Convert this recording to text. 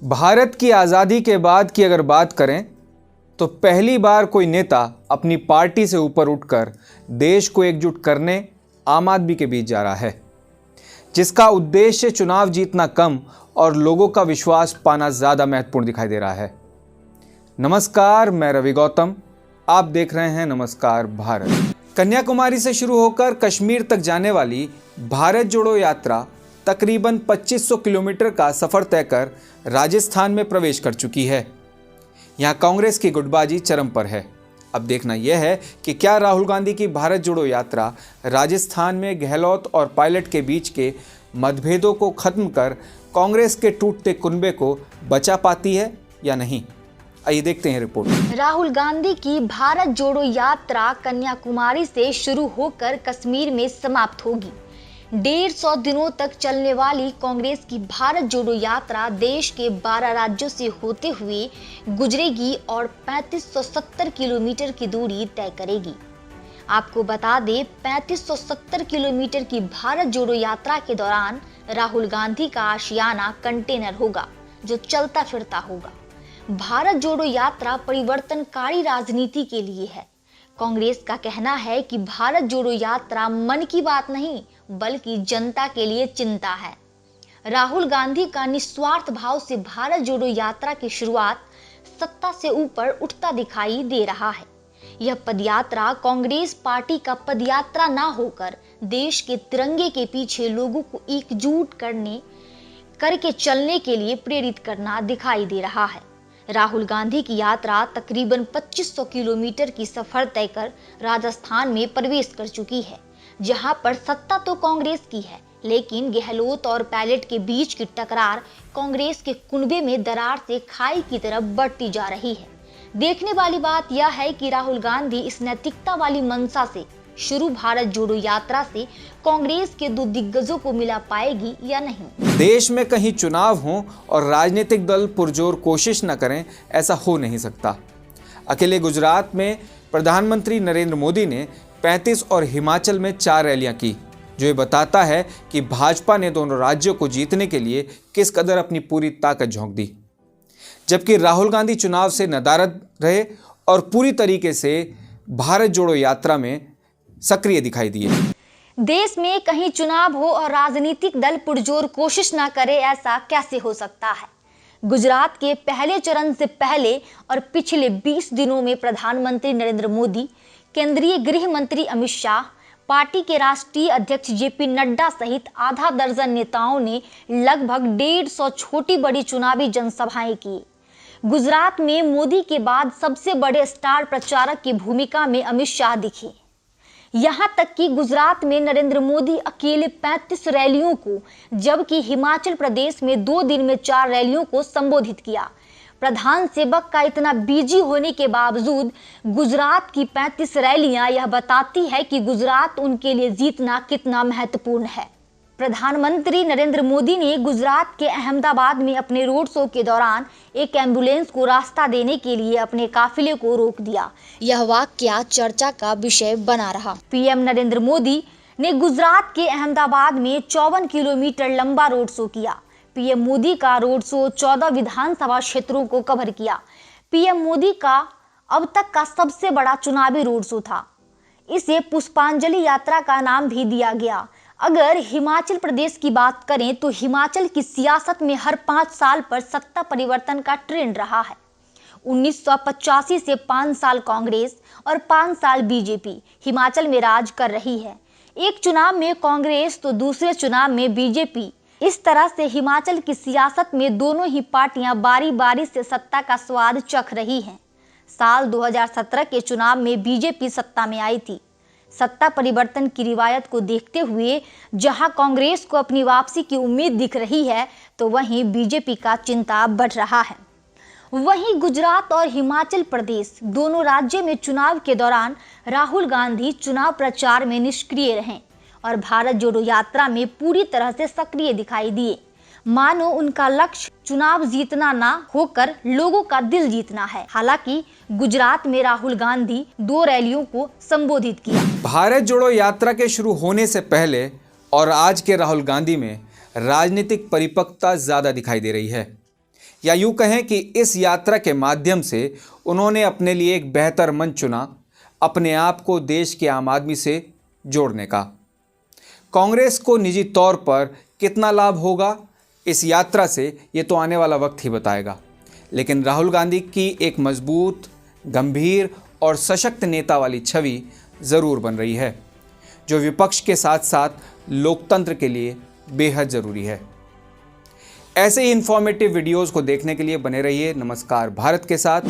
भारत की आज़ादी के बाद की अगर बात करें तो पहली बार कोई नेता अपनी पार्टी से ऊपर उठकर देश को एकजुट करने आम आदमी के बीच जा रहा है, जिसका उद्देश्य चुनाव जीतना कम और लोगों का विश्वास पाना ज़्यादा महत्वपूर्ण दिखाई दे रहा है। नमस्कार, मैं रवि गौतम, आप देख रहे हैं नमस्कार भारत। कन्याकुमारी से शुरू होकर कश्मीर तक जाने वाली भारत जोड़ो यात्रा तकरीबन 2500 किलोमीटर का सफ़र तय कर राजस्थान में प्रवेश कर चुकी है। यहाँ कांग्रेस की गुटबाजी चरम पर है। अब देखना यह है कि क्या राहुल गांधी की भारत जोड़ो यात्रा राजस्थान में गहलोत और पायलट के बीच के मतभेदों को खत्म कर कांग्रेस के टूटते कुनबे को बचा पाती है या नहीं। आइए देखते हैं रिपोर्ट। राहुल गांधी की भारत जोड़ो यात्रा कन्याकुमारी से शुरू होकर कश्मीर में समाप्त होगी। 150 दिनों तक चलने वाली कांग्रेस की भारत जोड़ो यात्रा देश के 12 राज्यों से होते हुए गुजरेगी और 3570 किलोमीटर की दूरी तय करेगी। आपको बता दें, 3570 किलोमीटर की भारत जोड़ो यात्रा के दौरान राहुल गांधी का आशियाना कंटेनर होगा जो चलता फिरता होगा। भारत जोड़ो यात्रा परिवर्तनकारी राजनीति के लिए है। कांग्रेस का कहना है कि भारत जोड़ो यात्रा मन की बात नहीं बल्कि जनता के लिए चिंता है। राहुल गांधी का निस्वार्थ भाव से भारत जोड़ो यात्रा की शुरुआत सत्ता से ऊपर उठता दिखाई दे रहा है। यह पदयात्रा कांग्रेस पार्टी का पदयात्रा ना होकर देश के तिरंगे के पीछे लोगों को एकजुट करके चलने के लिए प्रेरित करना दिखाई दे रहा है। राहुल गांधी की यात्रा तकरीबन 2500 किलोमीटर की सफर तय कर राजस्थान में प्रवेश कर चुकी है, जहां पर सत्ता तो कांग्रेस की है, लेकिन गहलोत और पायलट के बीच की टकरार कांग्रेस के कुनबे में दरार से खाई की तरफ बढ़ती जा रही है। देखने वाली बात यह है कि राहुल गांधी इस नैतिकता वाली मंशा से शुरू भारत जोड़ो यात्रा से कांग्रेस के दो दिग्गजों को मिला पाएगी या नहीं। देश में कहीं चुनाव हो और राजनीतिक दल पुरजोर कोशिश न करें, ऐसा हो नहीं सकता। अकेले गुजरात में प्रधानमंत्री नरेंद्र मोदी ने 35 और हिमाचल में 4 रैलियां की, जो ये बताता है कि भाजपा ने दोनों राज्यों को जीतने के लिए किस कदर अपनी पूरी ताकत झोंक दी। जबकि राहुल गांधी चुनाव से नदारद रहे और पूरी तरीके से भारत जोड़ो यात्रा में सक्रिय दिखाई दिए। देश में कहीं चुनाव हो और राजनीतिक दल पुरजोर कोशिश ना करे, ऐसा कैसे हो सकता है। गुजरात के पहले चरण से पहले और पिछले 20 दिनों में प्रधानमंत्री नरेंद्र मोदी, केंद्रीय गृह मंत्री अमित शाह, पार्टी के राष्ट्रीय अध्यक्ष जेपी नड्डा सहित आधा दर्जन नेताओं ने लगभग 150 छोटी बड़ी चुनावी जनसभाएं की। गुजरात में मोदी के बाद सबसे बड़े स्टार प्रचारक की भूमिका में अमित शाह दिखे। यहां तक कि गुजरात में नरेंद्र मोदी अकेले 35 रैलियों को, जबकि हिमाचल प्रदेश में 2 दिन में 4 रैलियों को संबोधित किया। प्रधान सेवक का इतना बिजी होने के बावजूद गुजरात की 35 रैलियां यह बताती है कि गुजरात उनके लिए जीतना कितना महत्वपूर्ण है। प्रधानमंत्री नरेंद्र मोदी ने गुजरात के अहमदाबाद में अपने रोड शो के दौरान एक एम्बुलेंस को रास्ता देने के लिए अपने काफिले को रोक दिया। यह वाकया चर्चा का विषय बना रहा। पीएम नरेंद्र मोदी ने गुजरात के अहमदाबाद में 54 किलोमीटर लंबा रोड शो किया। पीएम मोदी का रोड शो 14 विधानसभा क्षेत्रों को कवर किया। पीएम मोदी का अब तक का सबसे बड़ा चुनावी रोड शो था। इसे पुष्पांजलि यात्रा का नाम भी दिया गया। अगर हिमाचल प्रदेश की बात करें तो हिमाचल की सियासत में हर 5 साल पर सत्ता परिवर्तन का ट्रेंड रहा है। 1985 से 5 साल कांग्रेस और 5 साल बीजेपी हिमाचल में राज कर रही है। एक चुनाव में कांग्रेस तो दूसरे चुनाव में बीजेपी। इस तरह से हिमाचल की सियासत में दोनों ही पार्टियां बारी बारी से सत्ता का स्वाद चख रही हैं। साल 2017 के चुनाव में बीजेपी सत्ता में आई थी। सत्ता परिवर्तन की रिवायत को देखते हुए जहां कांग्रेस को अपनी वापसी की उम्मीद दिख रही है, तो वहीं बीजेपी का चिंता बढ़ रहा है। वहीं गुजरात और हिमाचल प्रदेश दोनों राज्यों में चुनाव के दौरान राहुल गांधी चुनाव प्रचार में निष्क्रिय रहे और भारत जोड़ो यात्रा में पूरी तरह से सक्रिय दिखाई दिए, मानो उनका लक्ष्य चुनाव जीतना ना होकर लोगों का दिल जीतना है। हालांकि गुजरात में राहुल गांधी 2 रैलियों को संबोधित किया। भारत जोड़ो यात्रा के शुरू होने से पहले और आज के राहुल गांधी में राजनीतिक परिपक्वता ज्यादा दिखाई दे रही है। या यूं कहें कि इस यात्रा के माध्यम से उन्होंने अपने लिए एक बेहतर मंच चुना, अपने आप को देश के आम आदमी से जोड़ने का। कांग्रेस को निजी तौर पर कितना लाभ होगा इस यात्रा से, ये तो आने वाला वक्त ही बताएगा। लेकिन राहुल गांधी की एक मजबूत, गंभीर और सशक्त नेता वाली छवि ज़रूर बन रही है, जो विपक्ष के साथ साथ लोकतंत्र के लिए बेहद ज़रूरी है। ऐसे ही इंफॉर्मेटिव वीडियोज़ को देखने के लिए बने रहिए नमस्कार भारत के साथ।